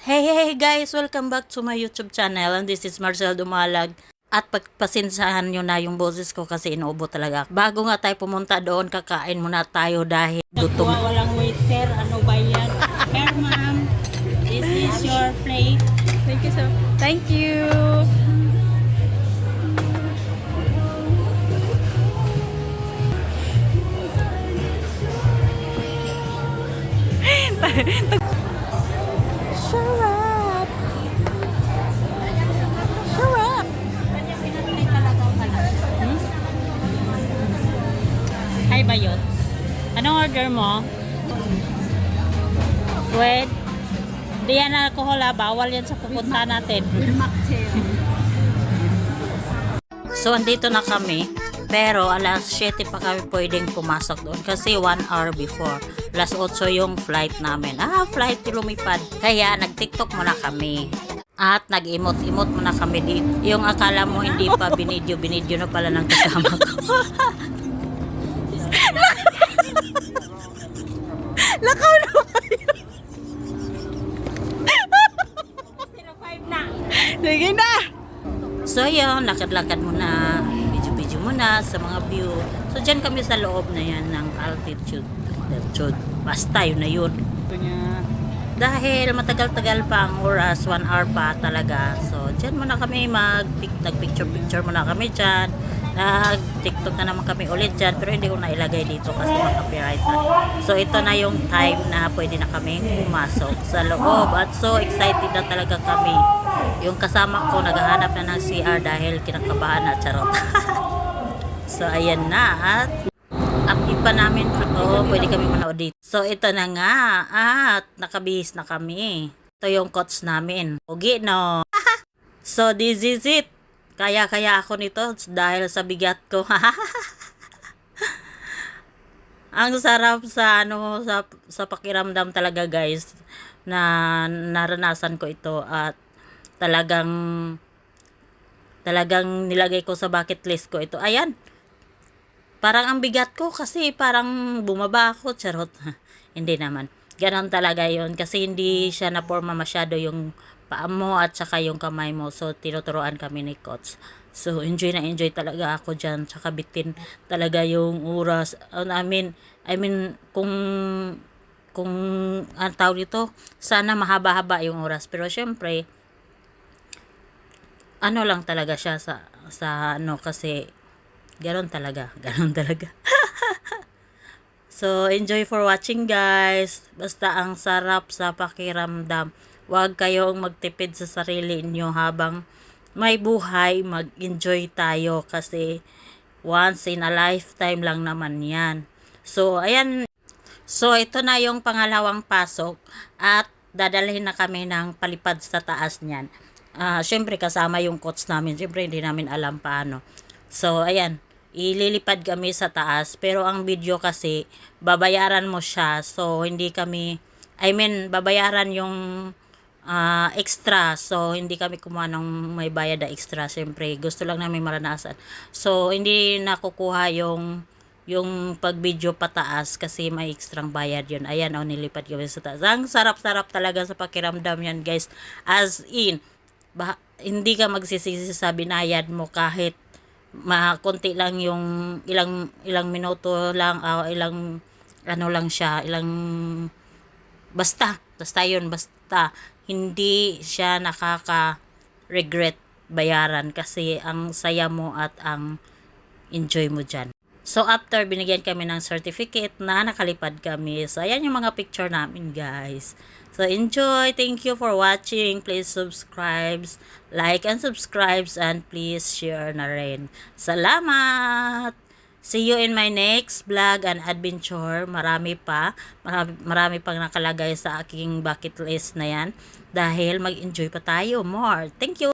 Hey guys! Welcome back to my YouTube channel and this is Marcel Dumalag. At pagpasensahan nyo na yung boses ko kasi inuubo talaga. Bago nga tayo pumunta doon, kakain muna tayo dahil gutom. Walang waiter, ano ba yan? Here ma'am, this is your plate. Thank you so. Thank you. Sarap. Sarap. Hi Bayot. Anong order mo? Wait. Di yan alcohol ha, bawal yan sa pupunta natin. So andito na kami. Pero alas 7 pa kami pwedeng pumasok doon kasi 1 hour before. Alas 8 yung flight namin. Flight lumipad. Kaya nag-tiktok muna kami. At nag-imot-imot muna kami dito. Yung akala mo hindi pa binidyo na pala ng kasama ko. Lakaw na kayo. 05 na. Sige na. So yun, lakad-lakad muna. Video muna sa mga view. So dyan kami sa loob na yan ng altitude. Basta yun na yun. Dahil matagal-tagal pa ang oras, 1 hour pa talaga. So dyan muna kami nag-picture muna kami dyan. Nag-tiktok na naman kami ulit dyan. Pero hindi ko na ilagay dito kasi maka-copyright na. So ito na yung time na pwede na kami pumasok sa loob. At so excited na talaga kami. Yung kasama ko naghahanap na ng CR dahil kinakabahan na, charot. So ayan na at ipa namin pwede kami manood dito. So ito na nga at nakabihis na kami. Ito yung coach namin. Ugi no. So this is it. Kaya ako nito dahil sa bigat ko. Ang sarap sa sa pakiramdam talaga guys na naranasan ko ito at talagang nilagay ko sa bucket list ko ito. Ayan. Parang ang bigat ko kasi parang bumaba ako. Charot. Hindi naman. Ganon talaga yon kasi hindi siya na-forma masyado yung paa mo at saka yung kamay mo. So, tinuturoan kami ni Coach. So, enjoy talaga ako dyan. Tsaka bitin talaga yung oras. I mean, kung ang tawag dito, sana mahaba-haba yung oras. Pero syempre, ano lang talaga siya sa kasi ganon talaga. So, enjoy for watching guys. Basta ang sarap sa pakiramdam. Huwag kayong magtipid sa sarili niyo habang may buhay. Mag-enjoy tayo kasi once in a lifetime lang naman yan. So, ayan. So, ito na yung pangalawang pasok at dadalhin na kami ng palipad sa taas niyan. Syempre kasama yung coach namin. Syempre hindi namin alam paano. So, ayan. Ililipad kami sa taas. Pero ang video kasi, babayaran mo siya. So, hindi kami, babayaran yung extra. So, hindi kami kumuha ng may bayad na extra. Syempre, gusto lang namin maranasan. So, hindi nakukuha yung pag-video pataas kasi may ekstrang bayad yun. Ayan, nilipad kami sa taas. Ang sarap-sarap talaga sa pakiramdam yan, guys. As in, hindi ka magsisisi sa binayad mo kahit konti lang yung ilang minuto lang, ilang ano lang siya, basta hindi siya nakaka-regret bayaran kasi ang saya mo at ang enjoy mo dyan. So, after binigyan kami ng certificate na nakalipad kami. So, ayan yung mga picture namin, guys. So, enjoy. Thank you for watching. Please subscribe, like, and subscribe. And please share na rin. Salamat! See you in my next vlog and adventure. Marami pang nakalagay sa aking bucket list na yan. Dahil mag-enjoy pa tayo more. Thank you!